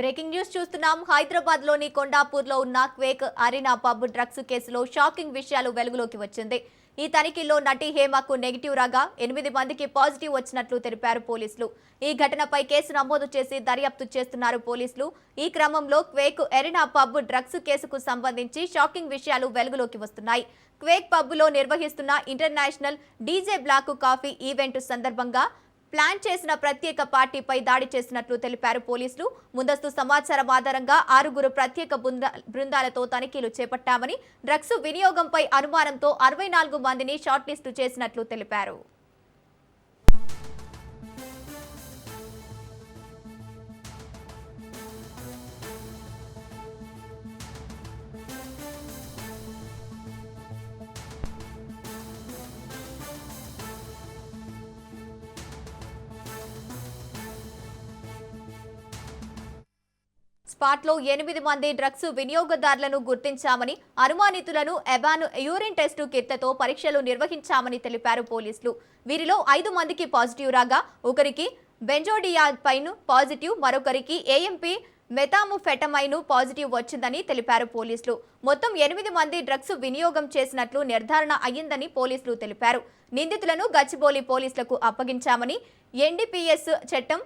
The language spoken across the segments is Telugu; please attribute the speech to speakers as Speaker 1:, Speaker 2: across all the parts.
Speaker 1: బ్రేకింగ్ న్యూస్ చూస్తున్నాం. హైదరాబాద్ లోని కొండాపూర్లో ఉన్న క్వేక్ అరీనా పబ్ డ్రగ్స్ కేసులో షాకింగ్ విషయాలు వెలుగులోకి వచ్చింది. ఈ తనిఖీల్లో నటి హేమకు నెగిటివ్ రాగా 8 మందికి పాజిటివ్ వచ్చినట్లు తెలిపారు పోలీసులు. ఈ ఘటనపై కేసు నమోదు చేసి దర్యాప్తు చేస్తున్నారు పోలీసులు. ఈ క్రమంలో క్వేక్ అరీనా పబ్ డ్రగ్స్ కేసుకు సంబంధించి షాకింగ్ విషయాలు వెలుగులోకి వస్తున్నాయి. క్వేక్ పబ్లో నిర్వహిస్తున్న international DJ Black Coffee event సందర్భంగా ప్లాన్ చేసిన ప్రత్యేక పార్టీపై దాడి చేసినట్లు తెలిపారు పోలీసులు. ముందస్తు సమాచారం ఆధారంగా 6 ప్రత్యేక బృందాలతో తనిఖీలు చేపట్టామని, డ్రగ్స్ వినియోగంపై అనుమానంతో 64 మందిని షార్ట్ లిస్టు చేసినట్లు తెలిపారు. స్పాట్లో 8 మంది డ్రగ్స్ వినియోగదారులను గుర్తించామని, అనుమానితులను ఎబాన్ యూరిన్ టెస్టు కిట్లతో పరీక్షలు నిర్వహించామని తెలిపారు పోలీసులు. వీరిలో 5 మందికి పాజిటివ్ రాగా, ఒకరికి బెంజోడియాజపైన్ పాజిటివ్, మరొకరికి ఏఎంపీ మెథాంఫెటమైన్ పాజిటివ్ వచ్చిందని తెలిపారు పోలీసులు. మొత్తం 8 మంది డ్రగ్స్ వినియోగం చేసినట్లు నిర్ధారణ అయ్యిందని పోలీసులు తెలిపారు. నిందితులను గచ్చిబౌలి పోలీసులకు అప్పగించామని, ఎన్డీపీఎస్ చట్టం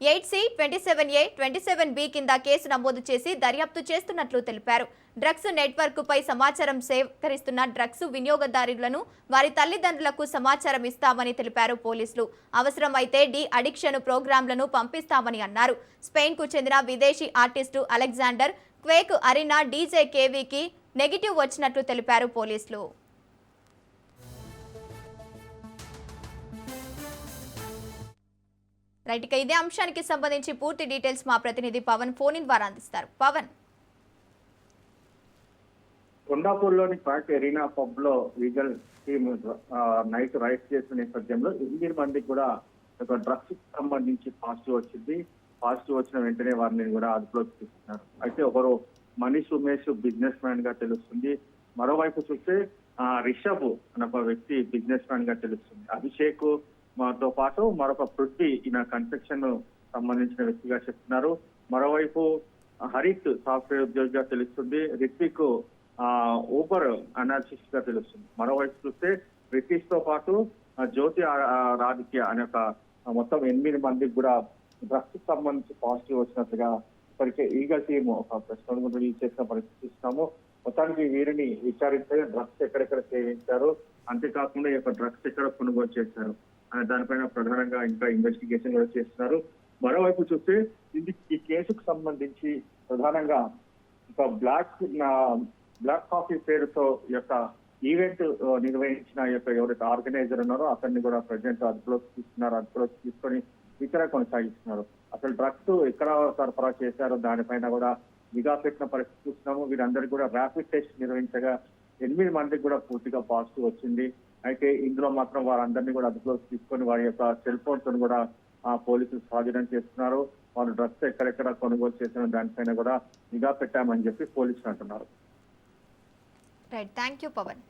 Speaker 1: 8C, 27A, 27B కింద కేసు నమోదు చేసి దర్యాప్తు చేస్తున్నట్లు తెలిపారు. డ్రగ్స్ నెట్వర్క్ పై సమాచారం సేకరిస్తున్న డ్రగ్స్ వినియోగదారులను వారి తల్లిదండ్రులకు సమాచారం ఇస్తామని తెలిపారు పోలీసులు. అవసరమైతే డి అడిక్షన్ ప్రోగ్రాంలను పంపిస్తామని అన్నారు. స్పెయిన్ కు చెందిన విదేశీ ఆర్టిస్టు అలెగ్జాండర్ క్వేక్ అరీనా డీజే కేవీకి నెగిటివ్ వచ్చినట్లు తెలిపారు పోలీసులు. రైట్, ఇక ఇదే అంశానికి సంబంధించి పూర్తి డీటెయిల్స్ మా ప్రతినిధి పవన్ ఫోన్ ఇన్ ద్వారా అందిస్తారు. పవన్,
Speaker 2: కొండాపూర్లోని క్వేక్ అరీనా పబ్ లో లీగల్ టీమ్ నైట్ రైడ్ చేసిన నేపథ్యంలో 8 మందికి కూడా ఒక డ్రగ్స్ సంబంధించి పాజిటివ్ వచ్చింది. పాజిటివ్ వచ్చిన వెంటనే వారిని కూడా అదుపులోకి తీసుకున్నారు. అయితే ఒకరు మనీష్ ఉమేష్ బిజినెస్ మ్యాన్ గా తెలుస్తుంది. మరోవైపు చూస్తే రిషబ్ అనే ఒక వ్యక్తి బిజినెస్ మ్యాన్ గా తెలుస్తుంది. అభిషేక్ తో పాటు మరొక పృథ్వీ ఈయన కన్స్ట్రక్షన్ సంబంధించిన వ్యక్తిగా చెప్తున్నారు. మరోవైపు హరీష్ సాఫ్ట్వేర్ ఉద్యోగిగా తెలుస్తుంది. రిత్విక్ ఊబర్ అనాలిసిస్ట్ గా తెలుస్తుంది. మరోవైపు చూస్తే రితీష్ తో పాటు జ్యోతి రాధిక్య అనే ఒక మొత్తం 8 మందికి కూడా డ్రగ్స్ సంబంధించి పాజిటివ్ వచ్చినట్లుగా ఇప్పటికే ఈగల్ టీమ్ ఒక ప్రెస్ రిలీజ్ చేసిన పరిస్థితి ఇస్తున్నాము. మొత్తానికి వీరిని విచారించగా డ్రగ్స్ ఎక్కడెక్కడ సేవించారు, అంతేకాకుండా ఈ యొక్క డ్రగ్స్ ఎక్కడ కొనుగోలు చేశారు అనే దానిపైన ప్రధానంగా ఇంకా ఇన్వెస్టిగేషన్ కూడా చేస్తున్నారు. మరోవైపు చూస్తే ఈ కేసుకు సంబంధించి ప్రధానంగా ఒక బ్లాక్ కాఫీ పేరుతో ఈ యొక్క ఈవెంట్ నిర్వహించిన యొక్క ఎవరైతే ఆర్గనైజర్ ఉన్నారో అతన్ని కూడా ప్రజెంట్ అదుపులోకి తీసుకున్నారు. అదుపులోకి తీసుకొని విచారణ కొనసాగిస్తున్నారు. అసలు డ్రగ్స్ ఎక్కడ సరఫరా చేశారో దానిపైన కూడా నిఘా పెట్టిన పరిస్థితి చూస్తున్నాము. వీరందరికీ కూడా ర్యాపిడ్ టెస్ట్ నిర్వహించగా 8 మందికి కూడా పూర్తిగా పాజిటివ్ వచ్చింది. అయితే ఇందులో మాత్రం వారందరినీ కూడా అదుపులోకి తీసుకొని వారి యొక్క సెల్ ఫోన్స్ కూడా పోలీసులు స్వాధీనం చేస్తున్నారు. వారు డ్రగ్స్ ఎక్కడెక్కడ కొనుగోలు చేసిన దానిపైన కూడా నిఘా పెట్టామని చెప్పి పోలీసులు అంటున్నారు.
Speaker 1: Right, thank you Pawan.